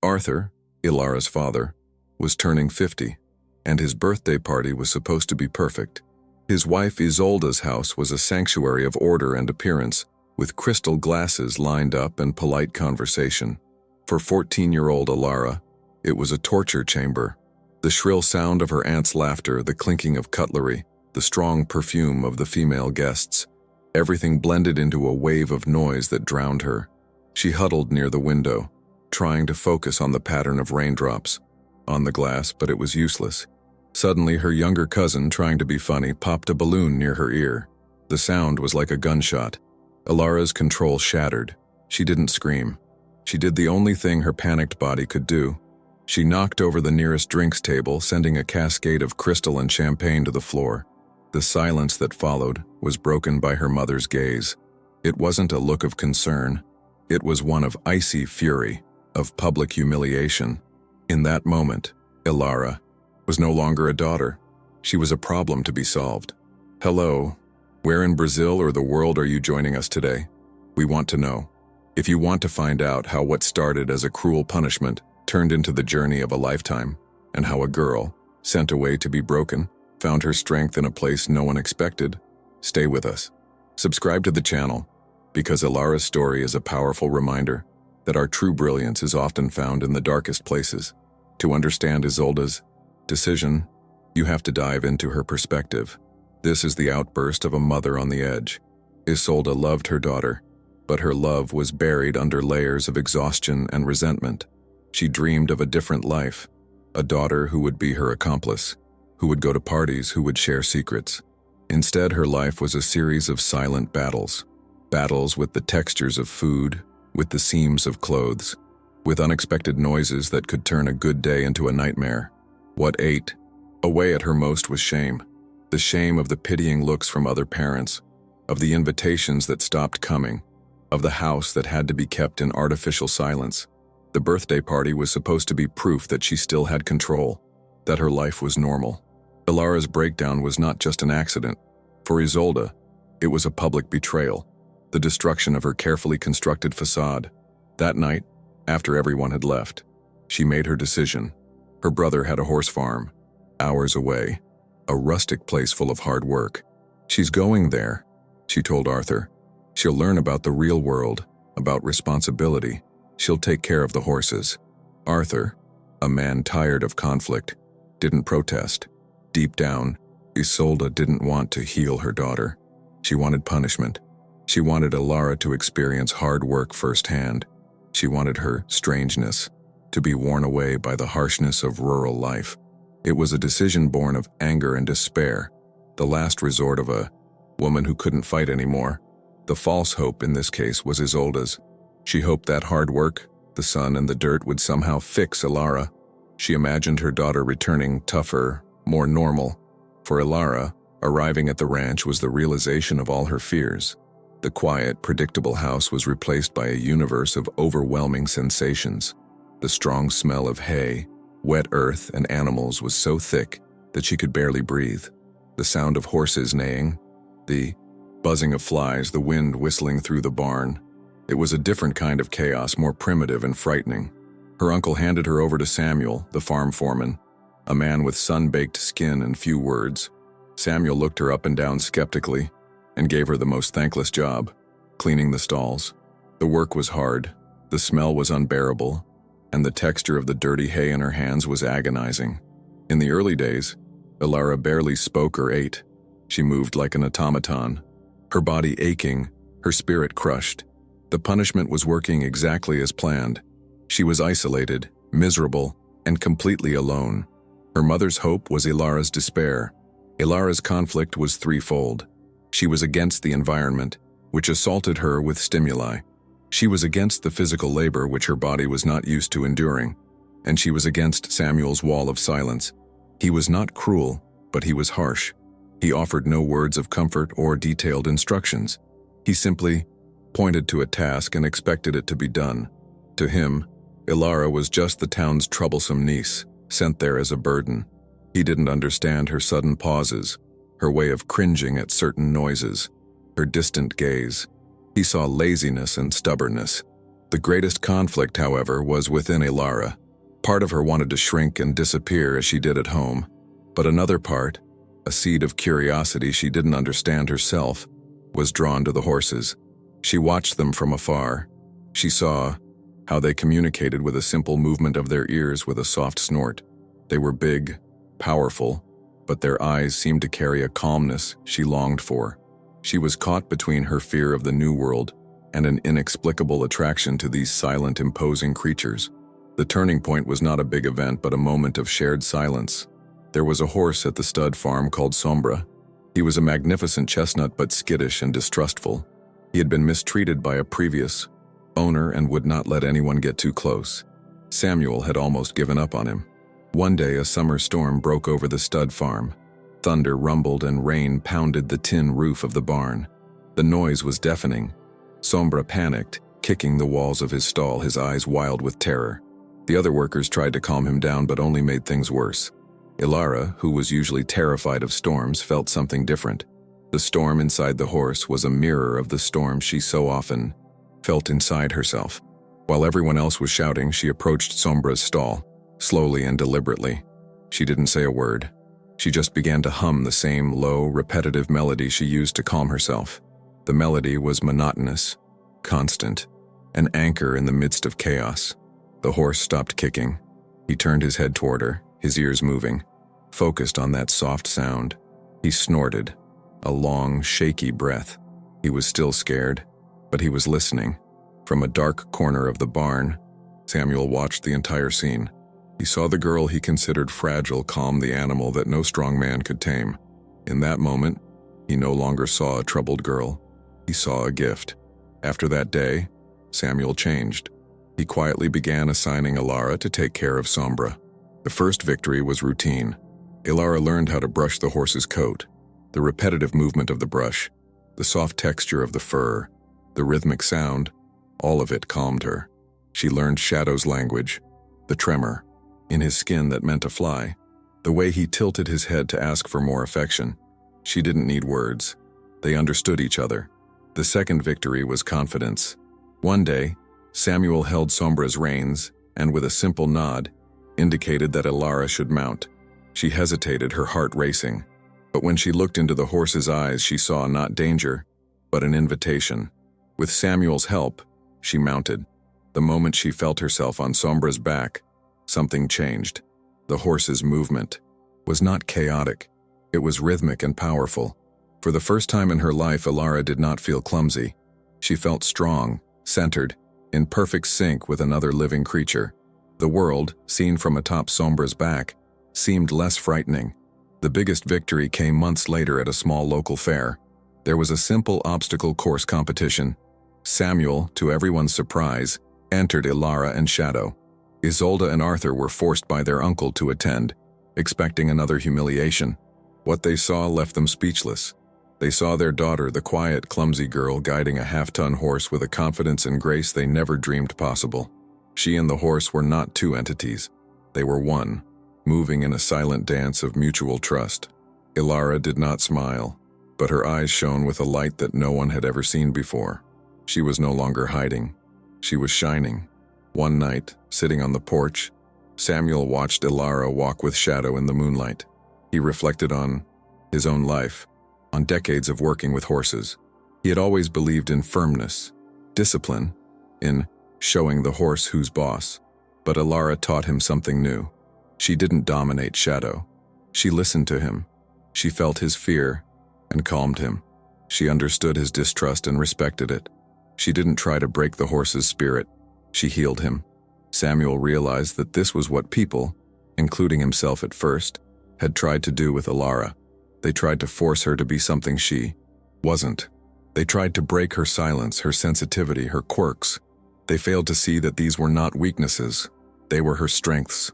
Arthur, Ilara's father, was turning 50, and his birthday party was supposed to be perfect. His wife Isolda's house was a sanctuary of order and appearance, with crystal glasses lined up and polite conversation. For 14-year-old Ilara, it was a torture chamber. The shrill sound of her aunt's laughter, the clinking of cutlery, the strong perfume of the female guests, everything blended into a wave of noise that drowned her. She huddled near the window, trying to focus on the pattern of raindrops on the glass, but it was useless. Suddenly, her younger cousin, trying to be funny, popped a balloon near her ear. The sound was like a gunshot. Ilara's control shattered. She didn't scream. She did the only thing her panicked body could do. She knocked over the nearest drinks table, sending a cascade of crystal and champagne to the floor. The silence that followed was broken by her mother's gaze. It wasn't a look of concern. It was one of icy fury, of public humiliation. In that moment, Ilara was no longer a daughter. She was a problem to be solved. Hello, where in Brazil or the world are you joining us today? We want to know. If you want to find out how what started as a cruel punishment turned into the journey of a lifetime, and how a girl, sent away to be broken, found her strength in a place no one expected, stay with us. Subscribe to the channel, because Ilara's story is a powerful reminder that our true brilliance is often found in the darkest places. To understand Isolda's decision, you have to dive into her perspective. This is the outburst of a mother on the edge. Isolda loved her daughter, but her love was buried under layers of exhaustion and resentment. She dreamed of a different life, a daughter who would be her accomplice, who would go to parties, who would share secrets. Instead, her life was a series of silent battles. Battles with the textures of food, with the seams of clothes, with unexpected noises that could turn a good day into a nightmare. What ate away at her most was shame. The shame of the pitying looks from other parents, of the invitations that stopped coming, of the house that had to be kept in artificial silence. The birthday party was supposed to be proof that she still had control, that her life was normal. Ilara's breakdown was not just an accident. For Isolda, it was a public betrayal, the destruction of her carefully constructed facade. That night, after everyone had left, she made her decision. Her brother had a horse farm, hours away, a rustic place full of hard work. She's going there, she told Arthur. She'll learn about the real world, about responsibility. She'll take care of the horses. Arthur, a man tired of conflict, didn't protest. Deep down, Isolda didn't want to heal her daughter. She wanted punishment. She wanted Ilara to experience hard work firsthand. She wanted her strangeness to be worn away by the harshness of rural life. It was a decision born of anger and despair, the last resort of a woman who couldn't fight anymore. The false hope in this case was Isolda's. She hoped that hard work, the sun and the dirt would somehow fix Ilara. She imagined her daughter returning tougher, more normal. For Ilara, arriving at the ranch was the realization of all her fears. The quiet, predictable house was replaced by a universe of overwhelming sensations. The strong smell of hay, wet earth, and animals was so thick that she could barely breathe. The sound of horses neighing, the buzzing of flies, the wind whistling through the barn. It was a different kind of chaos, more primitive and frightening. Her uncle handed her over to Samuel, the farm foreman, a man with sun-baked skin and few words. Samuel looked her up and down skeptically and gave her the most thankless job, cleaning the stalls. The work was hard, the smell was unbearable, and the texture of the dirty hay in her hands was agonizing. In the early days, Ilara barely spoke or ate. She moved like an automaton, her body aching, her spirit crushed. The punishment was working exactly as planned. She was isolated, miserable, and completely alone. Her mother's hope was Ilara's despair. Ilara's conflict was threefold. She was against the environment, which assaulted her with stimuli. She was against the physical labor which her body was not used to enduring. And she was against Samuel's wall of silence. He was not cruel, but he was harsh. He offered no words of comfort or detailed instructions. He simply pointed to a task and expected it to be done. To him, Ilara was just the town's troublesome niece, sent there as a burden. He didn't understand her sudden pauses, her way of cringing at certain noises, her distant gaze. He saw laziness and stubbornness. The greatest conflict, however, was within Ilara. Part of her wanted to shrink and disappear as she did at home, but another part, a seed of curiosity she didn't understand herself, was drawn to the horses. She watched them from afar. She saw how they communicated with a simple movement of their ears with a soft snort. They were big, powerful, but their eyes seemed to carry a calmness she longed for. She was caught between her fear of the new world and an inexplicable attraction to these silent, imposing creatures. The turning point was not a big event, but a moment of shared silence. There was a horse at the stud farm called Sombra. He was a magnificent chestnut but skittish and distrustful. He had been mistreated by a previous owner and would not let anyone get too close. Samuel had almost given up on him. One day a summer storm broke over the stud farm. Thunder rumbled and rain pounded the tin roof of the barn. The noise was deafening. Sombra panicked, kicking the walls of his stall, his eyes wild with terror. The other workers tried to calm him down but only made things worse. Ilara, who was usually terrified of storms, felt something different. The storm inside the horse was a mirror of the storm she so often felt inside herself. While everyone else was shouting, she approached Sombra's stall, slowly and deliberately. She didn't say a word. She just began to hum the same low, repetitive melody she used to calm herself. The melody was monotonous, constant, an anchor in the midst of chaos. The horse stopped kicking. He turned his head toward her, his ears moving, focused on that soft sound. He snorted, a long, shaky breath. He was still scared, but he was listening. From a dark corner of the barn, Samuel watched the entire scene. He saw the girl he considered fragile calm the animal that no strong man could tame. In that moment, he no longer saw a troubled girl. He saw a gift. After that day, Samuel changed. He quietly began assigning Ilara to take care of Sombra. The first victory was routine. Ilara learned how to brush the horse's coat. The repetitive movement of the brush, the soft texture of the fur, the rhythmic sound, all of it calmed her. She learned Shadow's language, the tremor in his skin that meant to fly, the way he tilted his head to ask for more affection. She didn't need words. They understood each other. The second victory was confidence. One day, Samuel held Sombra's reins and with a simple nod, indicated that Ilara should mount. She hesitated, her heart racing. But when she looked into the horse's eyes, she saw not danger, but an invitation. With Samuel's help, she mounted. The moment she felt herself on Sombra's back, something changed. The horse's movement was not chaotic. It was rhythmic and powerful. For the first time in her life, Ilara did not feel clumsy. She felt strong, centered, in perfect sync with another living creature. The world, seen from atop Sombra's back, seemed less frightening. The biggest victory came months later at a small local fair. There was a simple obstacle course competition. Samuel, to everyone's surprise, entered Ilara and Shadow. Isolde and Arthur were forced by their uncle to attend, expecting another humiliation. What they saw left them speechless. They saw their daughter, the quiet, clumsy girl, guiding a half-ton horse with a confidence and grace they never dreamed possible. She and the horse were not two entities. They were one, moving in a silent dance of mutual trust. Ilara did not smile, but her eyes shone with a light that no one had ever seen before. She was no longer hiding. She was shining. One night, sitting on the porch, Samuel watched Ilara walk with Shadow in the moonlight. He reflected on his own life, on decades of working with horses. He had always believed in firmness, discipline, in showing the horse who's boss. But Ilara taught him something new. She didn't dominate Shadow. She listened to him. She felt his fear and calmed him. She understood his distrust and respected it. She didn't try to break the horse's spirit. She healed him. Samuel realized that this was what people, including himself at first, had tried to do with Ilara. They tried to force her to be something she wasn't. They tried to break her silence, her sensitivity, her quirks. They failed to see that these were not weaknesses. They were her strengths.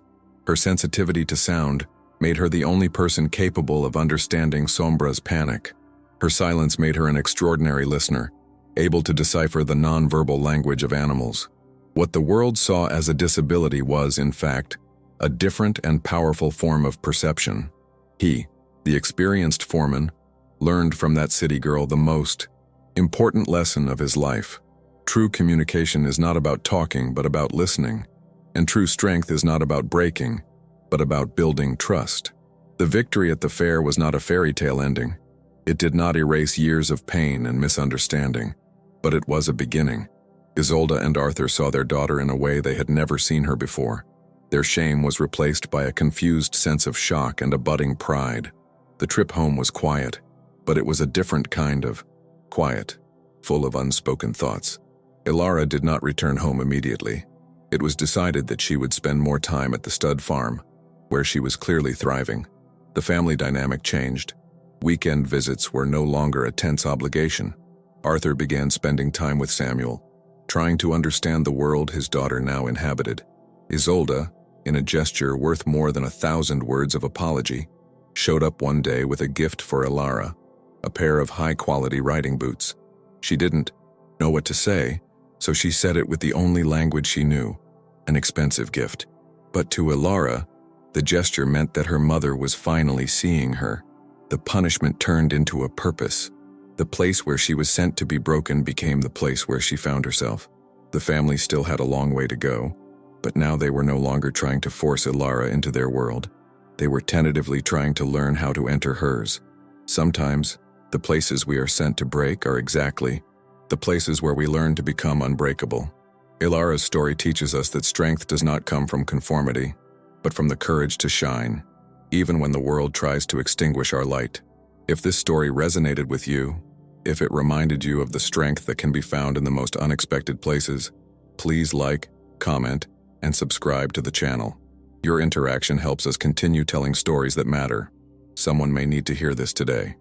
Her sensitivity to sound made her the only person capable of understanding Sombra's panic. Her silence made her an extraordinary listener, able to decipher the non-verbal language of animals. What the world saw as a disability was, in fact, a different and powerful form of perception. He, the experienced foreman, learned from that city girl the most important lesson of his life. True communication is not about talking, but about listening. And true strength is not about breaking, but about building trust. The victory at the fair was not a fairy tale ending. It did not erase years of pain and misunderstanding, but it was a beginning. Isolde and Arthur saw their daughter in a way they had never seen her before. Their shame was replaced by a confused sense of shock and a budding pride. The trip home was quiet, but it was a different kind of quiet, full of unspoken thoughts. Ilara did not return home immediately. It was decided that she would spend more time at the stud farm, where she was clearly thriving. The family dynamic changed. Weekend visits were no longer a tense obligation. Arthur began spending time with Samuel, trying to understand the world his daughter now inhabited. Isolde, in a gesture worth more than 1,000 words of apology, showed up one day with a gift for Ilara, a pair of high-quality riding boots. She didn't know what to say, so she said it with the only language she knew, an expensive gift. But to Ilara, the gesture meant that her mother was finally seeing her. The punishment turned into a purpose. The place where she was sent to be broken became the place where she found herself. The family still had a long way to go, but now they were no longer trying to force Ilara into their world. They were tentatively trying to learn how to enter hers. Sometimes, the places we are sent to break are exactly the places where we learn to become unbreakable. Ilara's story teaches us that strength does not come from conformity, but from the courage to shine, even when the world tries to extinguish our light. If this story resonated with you, if it reminded you of the strength that can be found in the most unexpected places, please like, comment, and subscribe to the channel. Your interaction helps us continue telling stories that matter. Someone may need to hear this today.